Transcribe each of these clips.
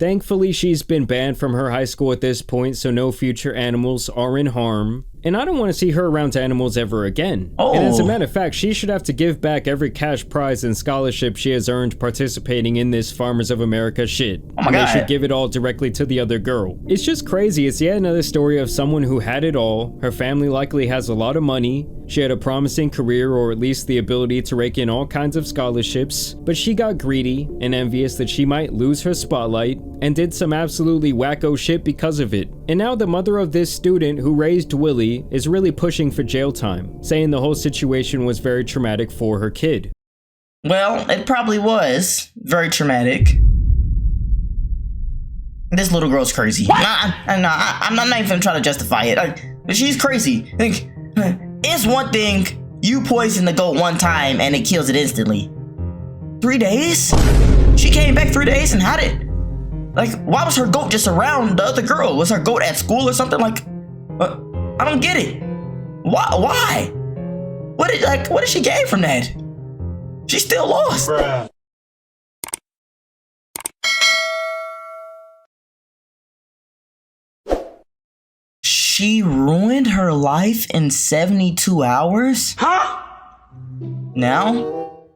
Thankfully, she's been banned from her high school at this point, so no future animals are in harm. And I don't want to see her around animals ever again. Oh. And as a matter of fact, she should have to give back every cash prize and scholarship she has earned participating in this Farmers of America shit. Oh my and God. they should give it all directly to the other girl. It's just crazy. It's yet another story of someone who had it all. Her family likely has a lot of money. She had a promising career, or at least the ability to rake in all kinds of scholarships, but she got greedy and envious that she might lose her spotlight and did some absolutely wacko shit because of it. And now the mother of this student who raised Willie is really pushing for jail time, saying the whole situation was very traumatic for her kid. Well, it probably was very traumatic. This little girl's crazy. I'm not even trying to justify it. She's crazy. Like, it's one thing you poison the goat one time and it kills it instantly. 3 days? She came back 3 days and had it. Like, why was her goat just around the other girl? Was her goat at school or something? Like, I don't get it. Why? What did she gain from that? She's still lost. Bruh. She ruined her life in 72 hours? Huh? Now,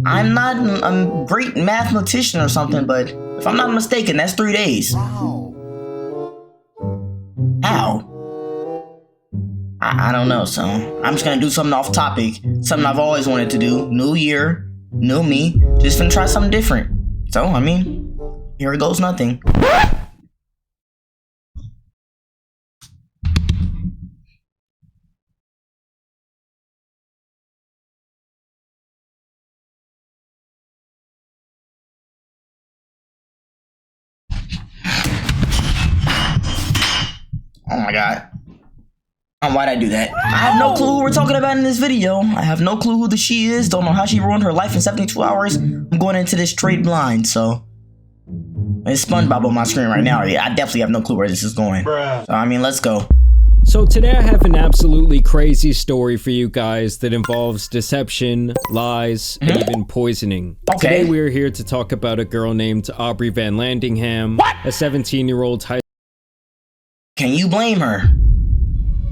I'm not a great mathematician or something, but if I'm not mistaken, that's 3 days. Wow. How? I don't know, so I'm just gonna do something off topic, something I've always wanted to do. New year, new me, just gonna try something different. So, I mean, here goes nothing. Oh my god. Why'd I do that? I have no clue who we're talking about in this video. I have no clue who the she is. Don't know how she ruined her life in 72 hours. I'm going into this straight blind, so. It's SpongeBob on my screen right now. Yeah, I definitely have no clue where this is going. Bruh. So, I mean, let's go. So today I have an absolutely crazy story for you guys that involves deception, lies, and even poisoning. Okay. Today we are here to talk about a girl named Aubrey Van Landingham, a 17-year-old high. Can you blame her?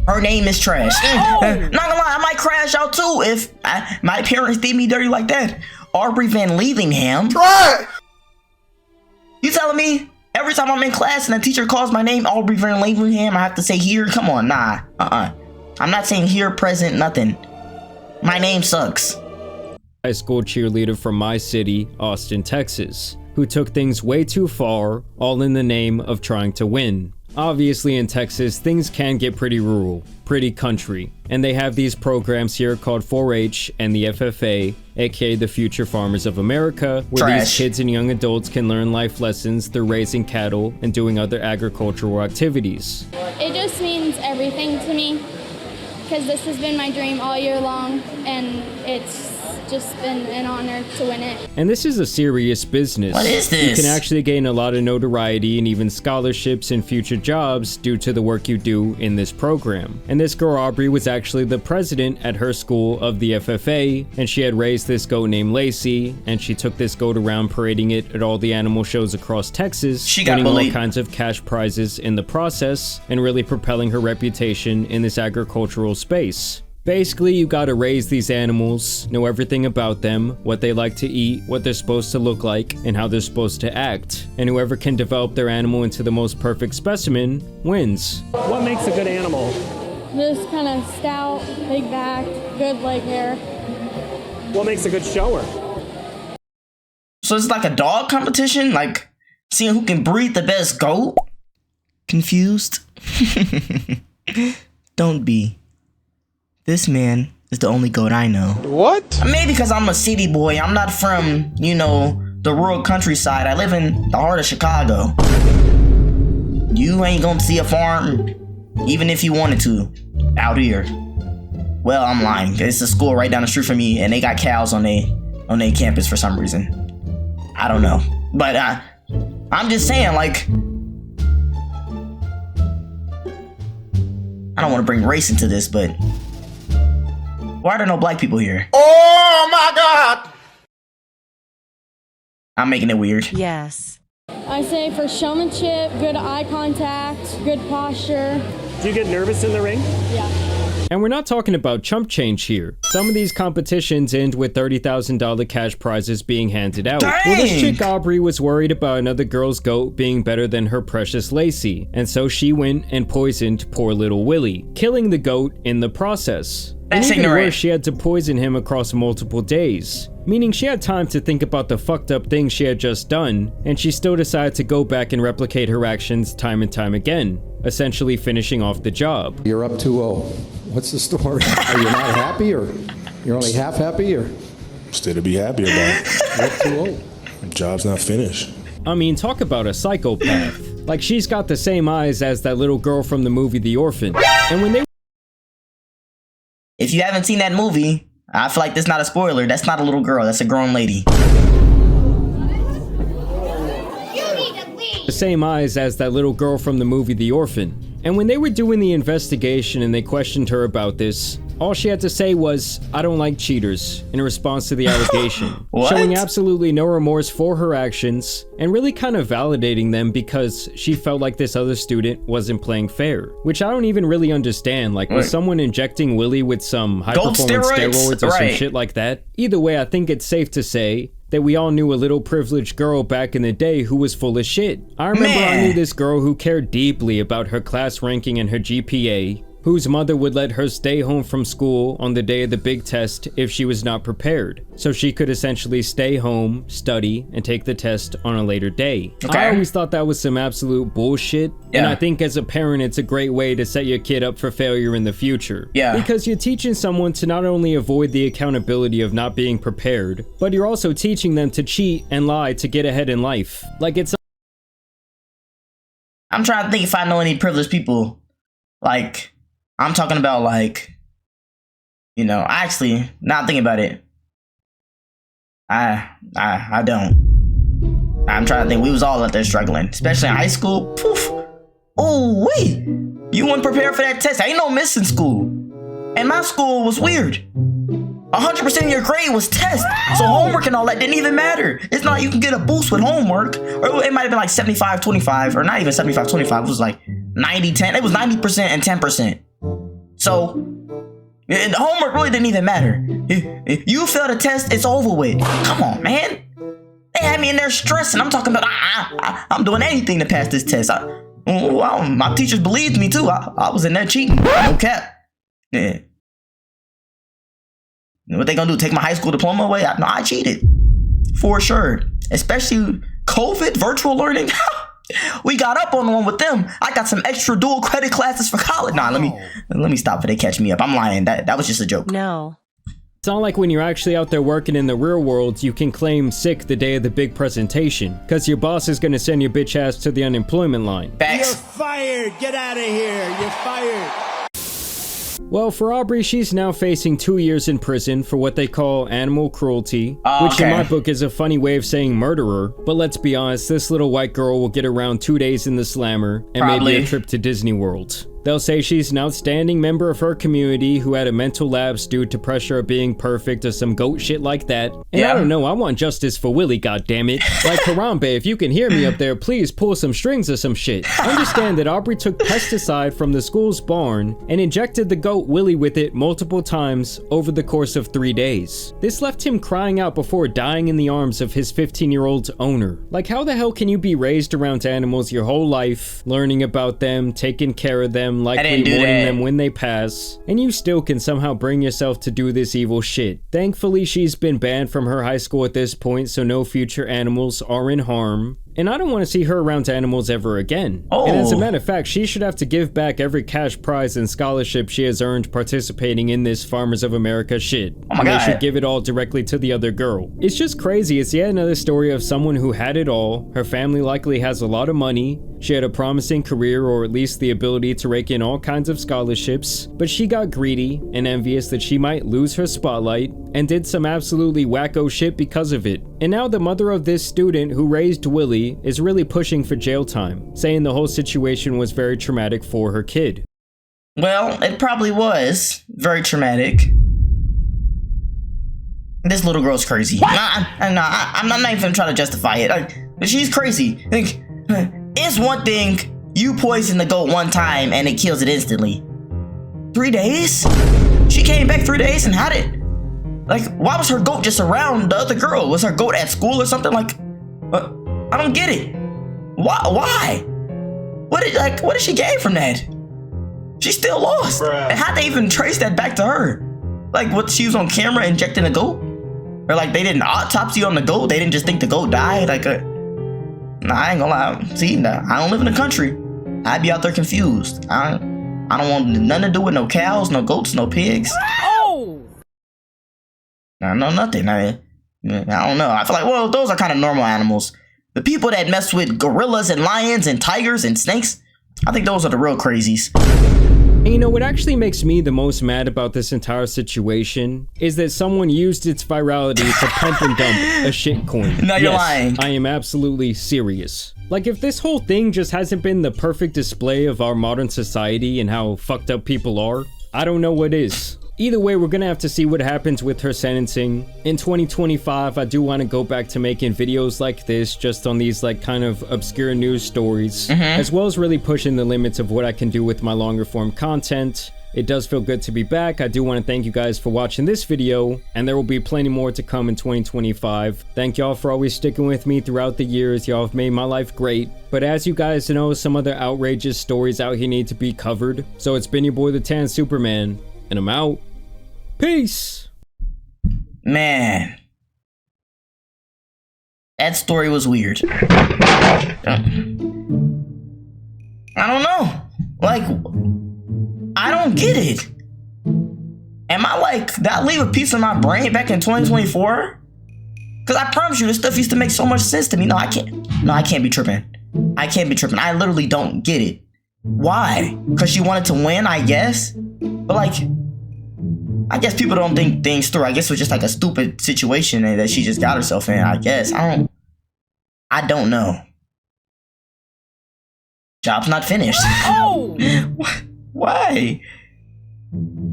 Her name is trash. Not gonna lie, I might crash out too if my parents did me dirty like that. Aubrey Van Leavingham. Right. You telling me every time I'm in class and the teacher calls my name Aubrey Van Leavingham, I have to say here? Come on, nah. I'm not saying here, present, nothing. My name sucks. High school cheerleader from my city, Austin, Texas, who took things way too far, all in the name of trying to win. Obviously in Texas, things can get pretty rural, pretty country, and they have these programs here called 4-H and the FFA, aka the Future Farmers of America, where these kids and young adults can learn life lessons through raising cattle and doing other agricultural activities. It just means everything to me, because this has been my dream all year long, and it's just been an honor to win it. And this is a serious business. What is this? You can actually gain a lot of notoriety and even scholarships and future jobs due to the work you do in this program. And this girl Aubrey was actually the president at her school of the FFA, and she had raised this goat named Lacey, and she took this goat around parading it at all the animal shows across Texas, She got winning all bullied. kinds of cash prizes in the process, and really propelling her reputation in this agricultural space. Basically, you gotta raise these animals, know everything about them, what they like to eat, what they're supposed to look like, and how they're supposed to act. And whoever can develop their animal into the most perfect specimen wins. What makes a good animal? Just kind of stout, big back, good leg hair. What makes a good shower? So it's like a dog competition? Like seeing who can breed the best goat? Confused? Don't be. This man is the only goat I know. What? Maybe because I'm a city boy. I'm not from, you know, the rural countryside. I live in the heart of Chicago. You ain't gonna see a farm, even if you wanted to, out here. Well, I'm lying. It's a school right down the street from me, and they got cows on their campus for some reason. I don't know. But I'm just saying, like, I don't want to bring race into this, but why are there no black people here? Oh my god! I'm making it weird. Yes. I say for showmanship, good eye contact, good posture. Do you get nervous in the ring? Yeah. And we're not talking about chump change here. Some of these competitions end with $30,000 cash prizes being handed out. Dang! Well, this chick Aubrey was worried about another girl's goat being better than her precious Lacey, and so she went and poisoned poor little Willie, killing the goat in the process. That's and even ignorant. worse, she had to poison him across multiple days, meaning she had time to think about the fucked up things she had just done, and she still decided to go back and replicate her actions time and time again, essentially finishing off the job. You're up 2-0. What's the story? Are you not happy, or you're only half happy, or Still to be happy about. you're up 2-0? The job's not finished. I mean, talk about a psychopath. Like, she's got the same eyes as that little girl from the movie The Orphan. And when they If you haven't seen that movie, I feel like that's not a spoiler. That's not a little girl. That's a grown lady. the same eyes as that little girl from the movie The Orphan. And when they were doing the investigation and they questioned her about this, all she had to say was, "I don't like cheaters," in response to the allegation, What? showing absolutely no remorse for her actions and really kind of validating them because she felt like this other student wasn't playing fair, which I don't even really understand. Like, was Right. someone injecting Willie with some high-performance steroids? steroids or some Right. shit like that? Either way, I think it's safe to say that we all knew a little privileged girl back in the day who was full of shit. I remember I Man. knew this girl who cared deeply about her class ranking and her GPA, whose mother would let her stay home from school on the day of the big test if she was not prepared, so she could essentially stay home, study, and take the test on a later day. Okay. I always thought that was some absolute bullshit, and Yeah. I think as a parent it's a great way to set your kid up for failure in the future. Yeah. Because you're teaching someone to not only avoid the accountability of not being prepared, but you're also teaching them to cheat and lie to get ahead in life. Like, it's I'm trying to think if I know any privileged people. Like, I'm talking about, like, you know, actually, not thinking about it. I don't. I'm trying to think. We was all out there struggling, especially in high school. Poof. Oh, wait. You weren't prepared for that test. Ain't no missing school. And my school was weird. 100% of your grade was test. So homework and all that didn't even matter. It's not like you can get a boost with homework. Or it might have been like 75-25, or not even 75-25. It was like 90-10. It was 90% and 10%. So the homework really didn't even matter. If you failed a test, it's over with. Come on, man. They had me in there stressing. I'm talking about I'm doing anything to pass this test. My teachers believed me too. I was in there cheating. No cap. Yeah. What they gonna do? Take my high school diploma away? No, I cheated for sure. Especially COVID, virtual learning. We got up on one with them. I got some extra dual credit classes for college. Nah, let me stop before they catch me up. I'm lying. That was just a joke. No. It's not like when you're actually out there working in the real world, you can claim sick the day of the big presentation, because your boss is going to send your bitch ass to the unemployment line. Facts. Fired! Get out of here! You're fired! Well, for Aubrey, she's now facing 2 years in prison for what they call animal cruelty, Oh, which in okay. my book is a funny way of saying murderer. But let's be honest, this little white girl will get around 2 days in the slammer and Probably. maybe a trip to Disney World. They'll say she's an outstanding member of her community who had a mental lapse due to pressure of being perfect or some goat shit like that. And Yeah. I don't know, I want justice for Willie, goddammit. Like, Harambe, if you can hear me up there, please pull some strings or some shit. Understand that Aubrey took pesticide from the school's barn and injected the goat Willie with it multiple times over the course of 3 days. This left him crying out before dying in the arms of his 15-year-old owner. Like, how the hell can you be raised around animals your whole life, learning about them, taking care of them, likely didn't do mourning that. them when they pass, and you still can somehow bring yourself to do this evil shit? Thankfully, she's been banned from her high school at this point, so no future animals are in harm. And I don't want to see her around animals ever again. And as a Oh. matter of fact, she should have to give back every cash prize and scholarship she has earned participating in this Farmers of America shit. Oh my And God. they should give it all directly to the other girl. It's just crazy. It's yet another story of someone who had it all. Her family likely has a lot of money. She had a promising career, or at least the ability to rake in all kinds of scholarships, but she got greedy and envious that she might lose her spotlight and did some absolutely wacko shit because of it. And now the mother of this student who raised Willie is really pushing for jail time, saying the whole situation was very traumatic for her kid. Well, it probably was very traumatic. This little girl's crazy. I'm not even trying to justify it. She's crazy. Like, it's one thing you poison the goat one time and it kills it instantly. 3 days? She came back 3 days and had it. Like, why was her goat just around the other girl? Was her goat at school or something? Like, I don't get it. Why? What did she gain from that? She's still lost. And how'd they even trace that back to her? Like, what, she was on camera injecting a goat? Or like they did an autopsy on the goat? They didn't just think the goat died? Like, nah, I ain't gonna lie. See, nah, I don't live in the country. I'd be out there confused. I don't want nothing to do with no cows, no goats, no pigs. Oh! I know nothing. I don't know. I feel like, well, those are kind of normal animals. The people that mess with gorillas and lions and tigers and snakes, I think those are the real crazies. And you know what actually makes me the most mad about this entire situation is that someone used its virality to pump and dump a shitcoin. No, you're lying. I am absolutely serious. Like, if this whole thing just hasn't been the perfect display of our modern society and how fucked up people are, I don't know what is. Either way, we're gonna have to see what happens with her sentencing. In 2025, I do want to go back to making videos like this, just on these like kind of obscure news stories, as well as really pushing the limits of what I can do with my longer form content. It does feel good to be back. I do want to thank you guys for watching this video, and there will be plenty more to come in 2025. Thank y'all for always sticking with me throughout the years. Y'all have made my life great. But as you guys know, some other outrageous stories out here need to be covered. So it's been your boy, the Tan Superman, and I'm out. Peace. Man, that story was weird. I don't know. Like, I don't get it. Am I like, did I leave a piece of my brain back in 2024? Because I promise you, this stuff used to make so much sense to me. No, I can't be tripping. I can't be tripping. I literally don't get it. Why? Because she wanted to win, I guess? But like, I guess people don't think things through. I guess it was just like a stupid situation that she just got herself in, I guess. I don't know. Job's not finished. Oh! Why?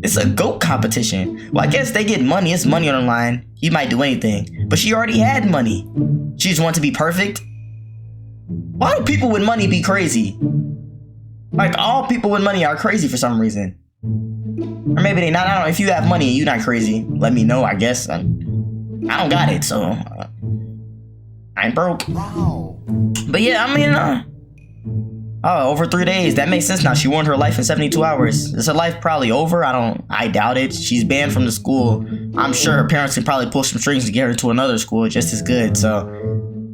It's a goat competition. Well, I guess they get money. It's money on the line. He might do anything. But she already had money. She just wants to be perfect. Why do people with money be crazy? Like, all people with money are crazy for some reason. Or maybe they not. I don't know. If you have money and you're not crazy, let me know, I guess. I don't got it, so I ain't broke. Wow. But yeah, I mean, over 3 days. That makes sense now. She ruined her life in 72 hours. Is her life probably over? I doubt it. She's banned from the school. I'm sure her parents can probably pull some strings to get her to another school just as good. So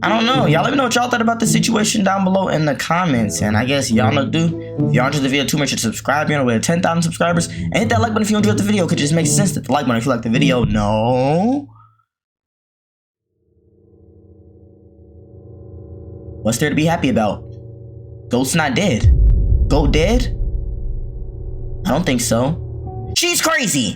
I don't know. Y'all let me know what y'all thought about the situation down below in the comments. And I guess y'all know do. If y'all enjoyed the video too, make sure to subscribe. You're on the way to 10,000 subscribers. And hit that like button if you enjoyed the video. Because it just makes sense that the like button if you like the video. No. What's there to be happy about? Goat's not dead. Goat dead? I don't think so. She's crazy.